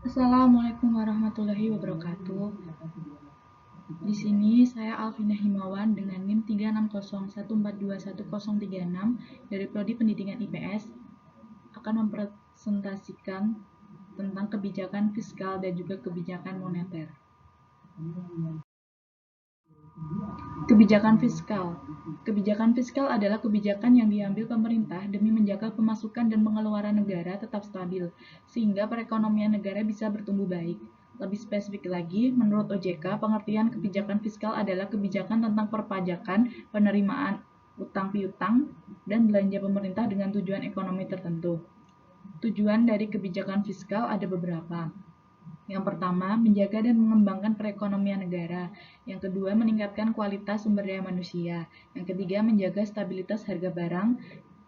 Assalamualaikum warahmatullahi wabarakatuh. Di sini saya Alvina Himawan dengan NIM 36014211036 dari Prodi Pendidikan IPS akan mempresentasikan tentang kebijakan fiskal dan juga kebijakan moneter. Kebijakan fiskal. Kebijakan fiskal adalah kebijakan yang diambil pemerintah demi menjaga pemasukan dan pengeluaran negara tetap stabil, sehingga perekonomian negara bisa bertumbuh baik. Lebih spesifik lagi, menurut OJK, pengertian kebijakan fiskal adalah kebijakan tentang perpajakan, penerimaan utang piutang, dan belanja pemerintah dengan tujuan ekonomi tertentu. Tujuan dari kebijakan fiskal ada beberapa. Yang pertama, menjaga dan mengembangkan perekonomian negara. Yang kedua, meningkatkan kualitas sumber daya manusia. Yang ketiga, menjaga stabilitas harga barang.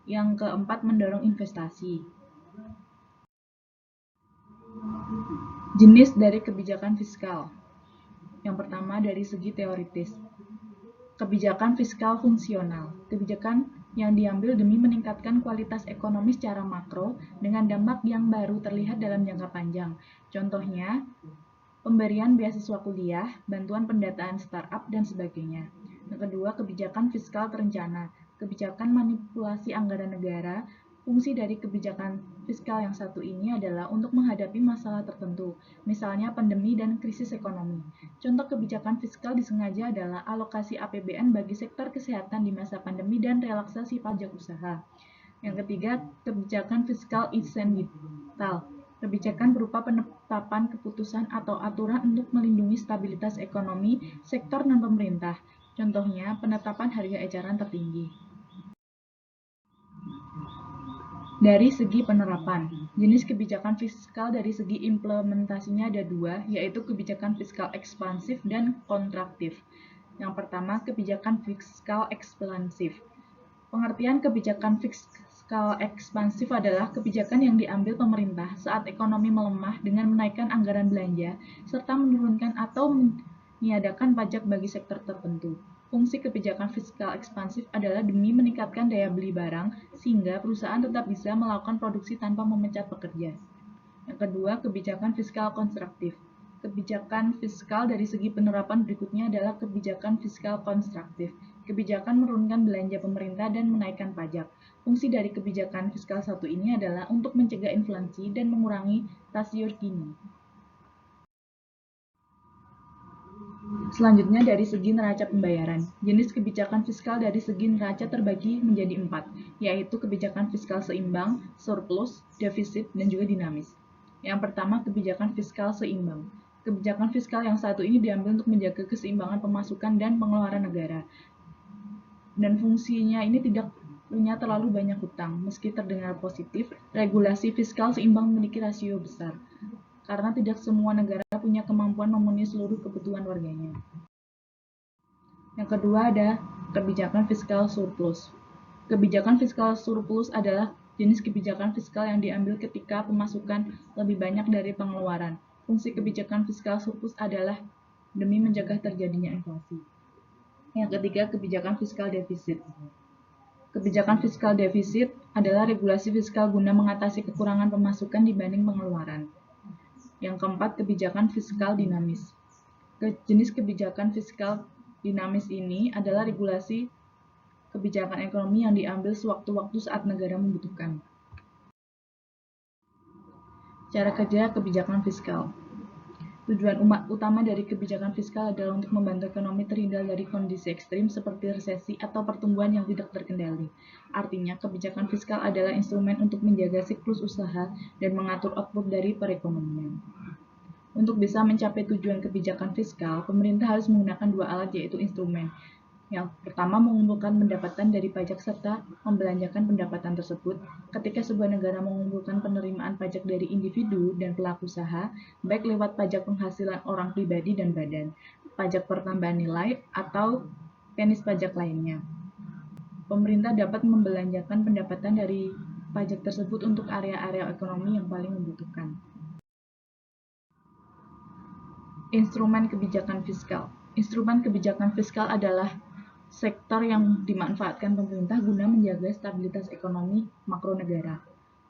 Yang keempat, mendorong investasi. Jenis dari kebijakan fiskal. Yang pertama, dari segi teoritis. Kebijakan fiskal fungsional. Kebijakan yang diambil demi meningkatkan kualitas ekonomi secara makro dengan dampak yang baru terlihat dalam jangka panjang. Contohnya, pemberian beasiswa kuliah, bantuan pendataan startup, dan sebagainya. Yang kedua, kebijakan fiskal terencana. Kebijakan manipulasi anggaran negara. Fungsi dari kebijakan fiskal yang satu ini adalah untuk menghadapi masalah tertentu, misalnya pandemi dan krisis ekonomi. Contoh kebijakan fiskal disengaja adalah alokasi APBN bagi sektor kesehatan di masa pandemi dan relaksasi pajak usaha. Yang ketiga, kebijakan fiskal insendital. Kebijakan berupa penetapan keputusan atau aturan untuk melindungi stabilitas ekonomi sektor non-pemerintah. Contohnya, penetapan harga eceran tertinggi. Dari segi penerapan, jenis kebijakan fiskal dari segi implementasinya ada dua, yaitu kebijakan fiskal ekspansif dan kontraktif. Yang pertama, kebijakan fiskal ekspansif. Pengertian kebijakan fiskal ekspansif adalah kebijakan yang diambil pemerintah saat ekonomi melemah dengan menaikkan anggaran belanja serta menurunkan atau meniadakan pajak bagi sektor tertentu. Fungsi kebijakan fiskal ekspansif adalah demi meningkatkan daya beli barang sehingga perusahaan tetap bisa melakukan produksi tanpa memecat pekerja. Yang kedua, kebijakan fiskal konstruktif. Kebijakan fiskal dari segi penerapan berikutnya adalah kebijakan fiskal konstruktif. Kebijakan menurunkan belanja pemerintah dan menaikkan pajak. Fungsi dari kebijakan fiskal satu ini adalah untuk mencegah inflasi dan mengurangi rasio Gini. Selanjutnya dari segi neraca pembayaran. Jenis kebijakan fiskal dari segi neraca terbagi menjadi 4, yaitu kebijakan fiskal seimbang, surplus, defisit, dan juga dinamis. Yang pertama, kebijakan fiskal seimbang. Kebijakan fiskal yang satu ini diambil untuk menjaga keseimbangan pemasukan dan pengeluaran negara. Dan fungsinya ini tidak punya terlalu banyak hutang. Meski terdengar positif, regulasi fiskal seimbang memiliki rasio besar karena tidak semua negara punya kemampuan memenuhi seluruh kebutuhan warganya. Yang kedua ada kebijakan fiskal surplus. Kebijakan fiskal surplus adalah jenis kebijakan fiskal yang diambil ketika pemasukan lebih banyak dari pengeluaran. Fungsi kebijakan fiskal surplus adalah demi mencegah terjadinya inflasi. Yang ketiga, kebijakan fiskal defisit. Kebijakan fiskal defisit adalah regulasi fiskal guna mengatasi kekurangan pemasukan dibanding pengeluaran. Yang keempat, kebijakan fiskal dinamis. Jenis kebijakan fiskal dinamis ini adalah regulasi kebijakan ekonomi yang diambil sewaktu-waktu saat negara membutuhkan. Cara kerja kebijakan fiskal. Tujuan utama dari kebijakan fiskal adalah untuk membantu ekonomi terhindar dari kondisi ekstrim seperti resesi atau pertumbuhan yang tidak terkendali. Artinya, kebijakan fiskal adalah instrumen untuk menjaga siklus usaha dan mengatur output dari perekonomian. Untuk bisa mencapai tujuan kebijakan fiskal, pemerintah harus menggunakan dua alat, yaitu instrumen. Yang pertama, mengumpulkan pendapatan dari pajak serta membelanjakan pendapatan tersebut. Ketika sebuah negara mengumpulkan penerimaan pajak dari individu dan pelaku usaha, baik lewat pajak penghasilan orang pribadi dan badan, pajak pertambahan nilai, atau jenis pajak lainnya. Pemerintah dapat membelanjakan pendapatan dari pajak tersebut untuk area-area ekonomi yang paling membutuhkan. Instrumen kebijakan fiskal. Instrumen kebijakan fiskal adalah sektor yang dimanfaatkan pemerintah guna menjaga stabilitas ekonomi makro negara.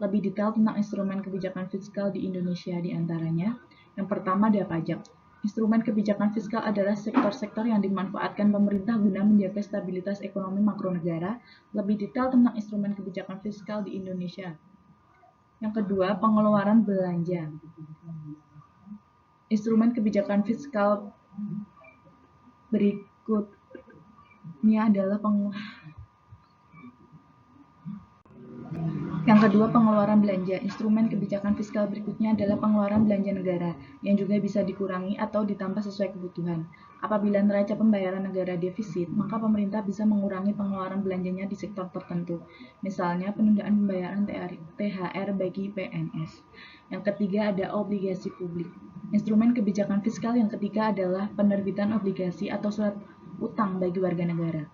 Lebih detail tentang instrumen kebijakan fiskal di Indonesia diantaranya, yang pertama ada pajak. Instrumen kebijakan fiskal adalah sektor-sektor yang dimanfaatkan pemerintah guna menjaga stabilitas ekonomi makro negara. Lebih detail tentang instrumen kebijakan fiskal di Indonesia. Yang kedua, pengeluaran belanja. Instrumen kebijakan fiskal berikutnya adalah Yang kedua, pengeluaran belanja. Instrumen kebijakan fiskal berikutnya adalah pengeluaran belanja negara, yang juga bisa dikurangi atau ditambah sesuai kebutuhan. Apabila neraca pembayaran negara defisit, maka pemerintah bisa mengurangi pengeluaran belanjanya di sektor tertentu. Misalnya, penundaan pembayaran THR bagi PNS. Yang ketiga ada obligasi publik. Instrumen kebijakan fiskal yang ketiga adalah penerbitan obligasi atau surat utang bagi warga negara.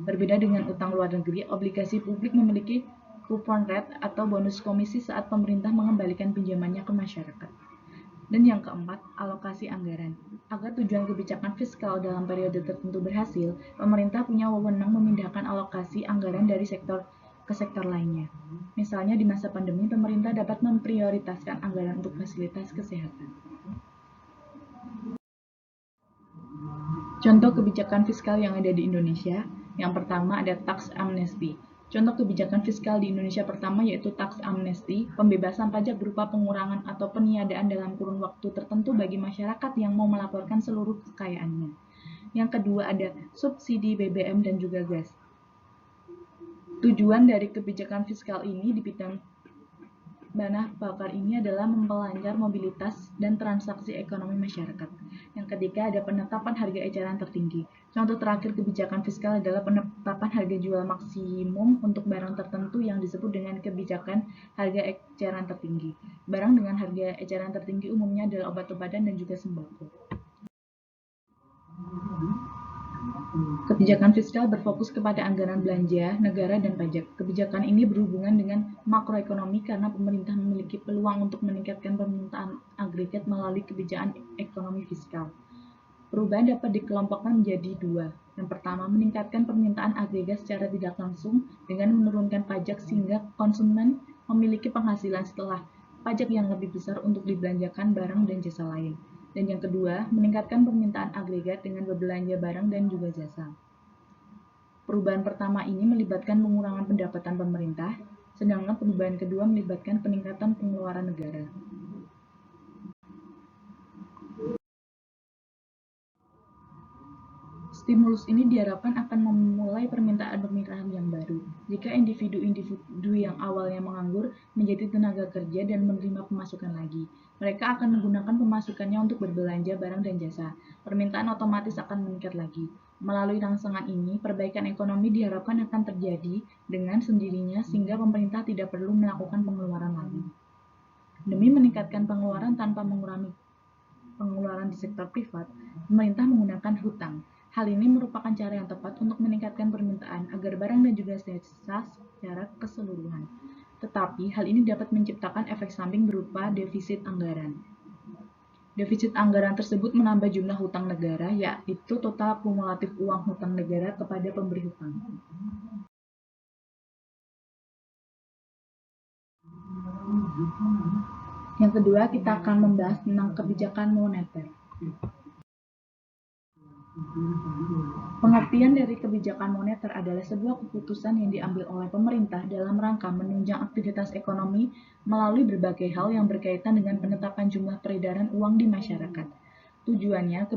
Berbeda dengan utang luar negeri, obligasi publik memiliki coupon rate atau bonus komisi saat pemerintah mengembalikan pinjamannya ke masyarakat. Dan yang keempat, alokasi anggaran. Agar tujuan kebijakan fiskal dalam periode tertentu berhasil, pemerintah punya wewenang memindahkan alokasi anggaran dari sektor ke sektor lainnya. Misalnya di masa pandemi, pemerintah dapat memprioritaskan anggaran untuk fasilitas kesehatan. Contoh kebijakan fiskal yang ada di Indonesia, yang pertama ada tax amnesty. Contoh kebijakan fiskal di Indonesia pertama yaitu tax amnesty, pembebasan pajak berupa pengurangan atau peniadaan dalam kurun waktu tertentu bagi masyarakat yang mau melaporkan seluruh kekayaannya. Yang kedua ada subsidi BBM dan juga gas. Tujuan dari kebijakan fiskal ini di bidang bahan bakar ini adalah memperlancar mobilitas dan transaksi ekonomi masyarakat. Yang ketiga ada penetapan harga eceran tertinggi. Contoh terakhir kebijakan fiskal adalah penetapan harga jual maksimum untuk barang tertentu yang disebut dengan kebijakan harga eceran tertinggi. Barang dengan harga eceran tertinggi umumnya adalah obat-obatan dan juga sembako. Kebijakan fiskal berfokus kepada anggaran belanja, negara, dan pajak. Kebijakan ini berhubungan dengan makroekonomi karena pemerintah memiliki peluang untuk meningkatkan permintaan agregat melalui kebijakan ekonomi fiskal. Perubahan dapat dikelompokkan menjadi dua. Yang pertama, meningkatkan permintaan agregat secara tidak langsung dengan menurunkan pajak sehingga konsumen memiliki penghasilan setelah pajak yang lebih besar untuk dibelanjakan barang dan jasa lain. Dan yang kedua, meningkatkan permintaan agregat dengan berbelanja barang dan juga jasa. Perubahan pertama ini melibatkan pengurangan pendapatan pemerintah, sedangkan perubahan kedua melibatkan peningkatan pengeluaran negara. Stimulus ini diharapkan akan memulai permintaan yang baru. Jika individu-individu yang awalnya menganggur menjadi tenaga kerja dan menerima pemasukan lagi, mereka akan menggunakan pemasukannya untuk berbelanja barang dan jasa. Permintaan otomatis akan meningkat lagi. Melalui rangsangan ini, perbaikan ekonomi diharapkan akan terjadi dengan sendirinya sehingga pemerintah tidak perlu melakukan pengeluaran lagi. Demi meningkatkan pengeluaran tanpa mengurangi pengeluaran di sektor privat, pemerintah menggunakan hutang. Hal ini merupakan cara yang tepat untuk meningkatkan permintaan agar barang dan juga jasa secara keseluruhan. Tetapi, hal ini dapat menciptakan efek samping berupa defisit anggaran. Defisit anggaran tersebut menambah jumlah hutang negara, yaitu total kumulatif uang hutang negara kepada pemberi hutang. Yang kedua, kita akan membahas tentang kebijakan moneter. Pengertian dari kebijakan moneter adalah sebuah keputusan yang diambil oleh pemerintah dalam rangka menunjang aktivitas ekonomi melalui berbagai hal yang berkaitan dengan penetapan jumlah peredaran uang di masyarakat. Tujuannya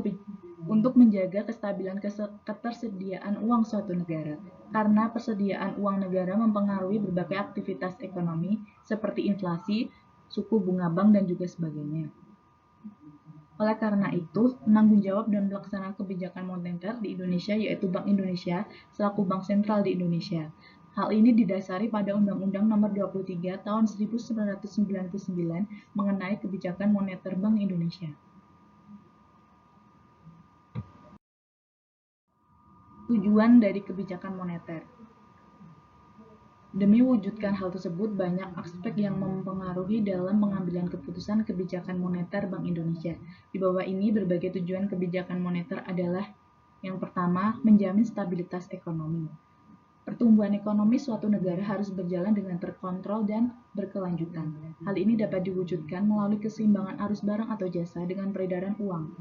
untuk menjaga kestabilan ketersediaan uang suatu negara, karena persediaan uang negara mempengaruhi berbagai aktivitas ekonomi seperti inflasi, suku bunga bank, dan juga sebagainya. Oleh karena itu, penanggung jawab dan pelaksana kebijakan moneter di Indonesia yaitu Bank Indonesia selaku bank sentral di Indonesia. Hal ini didasari pada Undang-Undang Nomor 23 Tahun 1999 mengenai kebijakan moneter Bank Indonesia. Tujuan dari kebijakan moneter. Demi mewujudkan hal tersebut, banyak aspek yang mempengaruhi dalam pengambilan keputusan kebijakan moneter Bank Indonesia. Di bawah ini, berbagai tujuan kebijakan moneter adalah yang pertama, menjamin stabilitas ekonomi. Pertumbuhan ekonomi suatu negara harus berjalan dengan terkontrol dan berkelanjutan. Hal ini dapat diwujudkan melalui keseimbangan arus barang atau jasa dengan peredaran uang.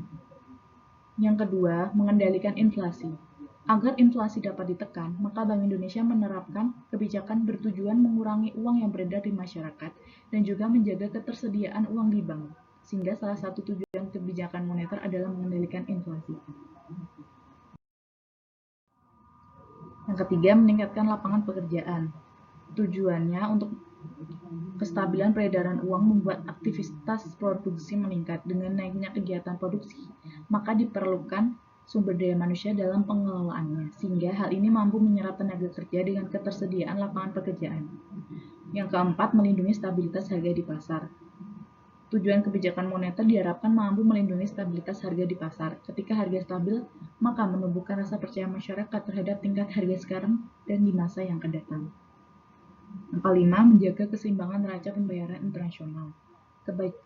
Yang kedua, mengendalikan inflasi. Agar inflasi dapat ditekan, maka Bank Indonesia menerapkan kebijakan bertujuan mengurangi uang yang beredar di masyarakat dan juga menjaga ketersediaan uang di bank, sehingga salah satu tujuan kebijakan moneter adalah mengendalikan inflasi. Yang ketiga, meningkatkan lapangan pekerjaan. Tujuannya untuk kestabilan peredaran uang membuat aktivitas produksi meningkat. Dengan naiknya kegiatan produksi, maka diperlukan sumber daya manusia dalam pengelolaannya, sehingga hal ini mampu menyerap tenaga kerja dengan ketersediaan lapangan pekerjaan. Yang keempat, melindungi stabilitas harga di pasar. Tujuan kebijakan moneter diharapkan mampu melindungi stabilitas harga di pasar. Ketika harga stabil, maka menumbuhkan rasa percaya masyarakat terhadap tingkat harga sekarang dan di masa yang akan datang. Yang kelima, menjaga keseimbangan neraca pembayaran internasional.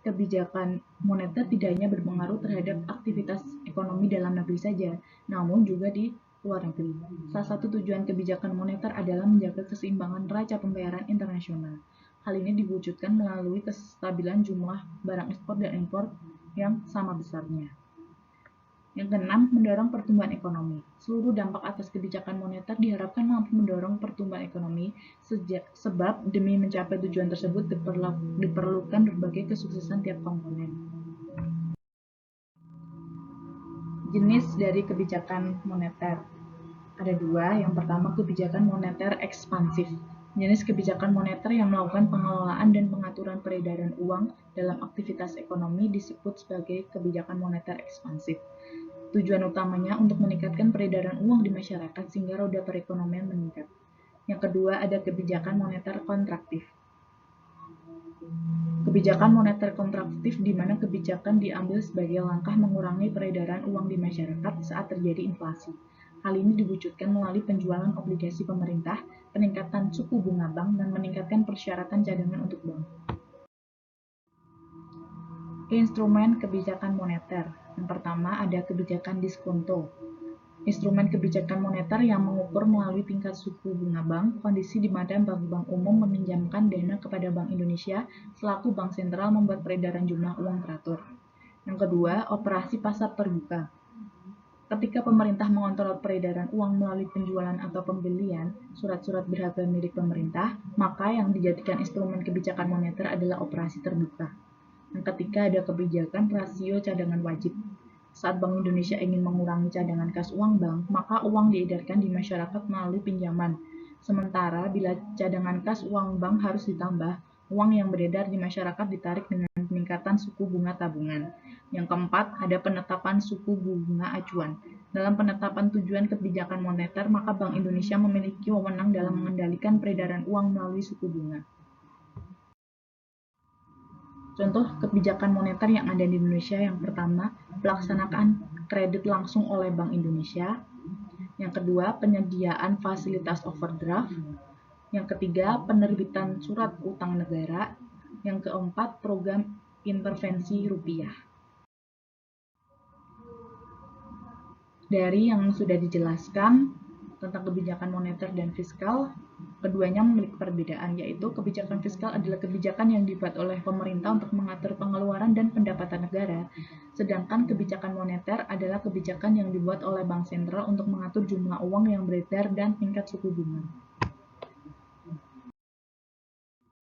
Kebijakan moneter tidak hanya berpengaruh terhadap aktivitas ekonomi dalam negeri saja, namun juga di luar negeri. Salah satu tujuan kebijakan moneter adalah menjaga keseimbangan neraca pembayaran internasional. Hal ini diwujudkan melalui kestabilan jumlah barang ekspor dan impor yang sama besarnya. Yang keenam, mendorong pertumbuhan ekonomi. Seluruh dampak atas kebijakan moneter diharapkan mampu mendorong pertumbuhan ekonomi sebab demi mencapai tujuan tersebut diperlukan berbagai kesuksesan tiap komponen. Jenis dari kebijakan moneter ada dua. Yang pertama, kebijakan moneter ekspansif. Jenis kebijakan moneter yang melakukan pengelolaan dan pengaturan peredaran uang dalam aktivitas ekonomi disebut sebagai kebijakan moneter ekspansif. Tujuan utamanya untuk meningkatkan peredaran uang di masyarakat sehingga roda perekonomian meningkat. Yang kedua, ada kebijakan moneter kontraktif. Kebijakan moneter kontraktif di mana kebijakan diambil sebagai langkah mengurangi peredaran uang di masyarakat saat terjadi inflasi. Hal ini diwujudkan melalui penjualan obligasi pemerintah, peningkatan suku bunga bank, dan meningkatkan persyaratan cadangan untuk bank. Instrumen kebijakan moneter. Yang pertama ada kebijakan diskonto. Instrumen kebijakan moneter yang mengukur melalui tingkat suku bunga bank, kondisi di mana bank-bank umum meminjamkan dana kepada Bank Indonesia selaku bank sentral membuat peredaran jumlah uang teratur. Yang kedua, operasi pasar terbuka. Ketika pemerintah mengontrol peredaran uang melalui penjualan atau pembelian surat-surat berharga milik pemerintah, maka yang dijadikan instrumen kebijakan moneter adalah operasi terbuka. Dan ketika ada kebijakan rasio cadangan wajib. Saat Bank Indonesia ingin mengurangi cadangan kas uang bank, maka uang diedarkan di masyarakat melalui pinjaman. Sementara bila cadangan kas uang bank harus ditambah, uang yang beredar di masyarakat ditarik dengan peningkatan suku bunga tabungan. Yang keempat, ada penetapan suku bunga acuan. Dalam penetapan tujuan kebijakan moneter, maka Bank Indonesia memiliki wewenang dalam mengendalikan peredaran uang melalui suku bunga. Contoh kebijakan moneter yang ada di Indonesia yang pertama, pelaksanaan kredit langsung oleh Bank Indonesia. Yang kedua, penyediaan fasilitas overdraft. Yang ketiga, penerbitan surat utang negara. Yang keempat, program intervensi rupiah. Dari yang sudah dijelaskan tentang kebijakan moneter dan fiskal, keduanya memiliki perbedaan, yaitu kebijakan fiskal adalah kebijakan yang dibuat oleh pemerintah untuk mengatur pengeluaran dan pendapatan negara, sedangkan kebijakan moneter adalah kebijakan yang dibuat oleh bank sentral untuk mengatur jumlah uang yang beredar dan tingkat suku bunga.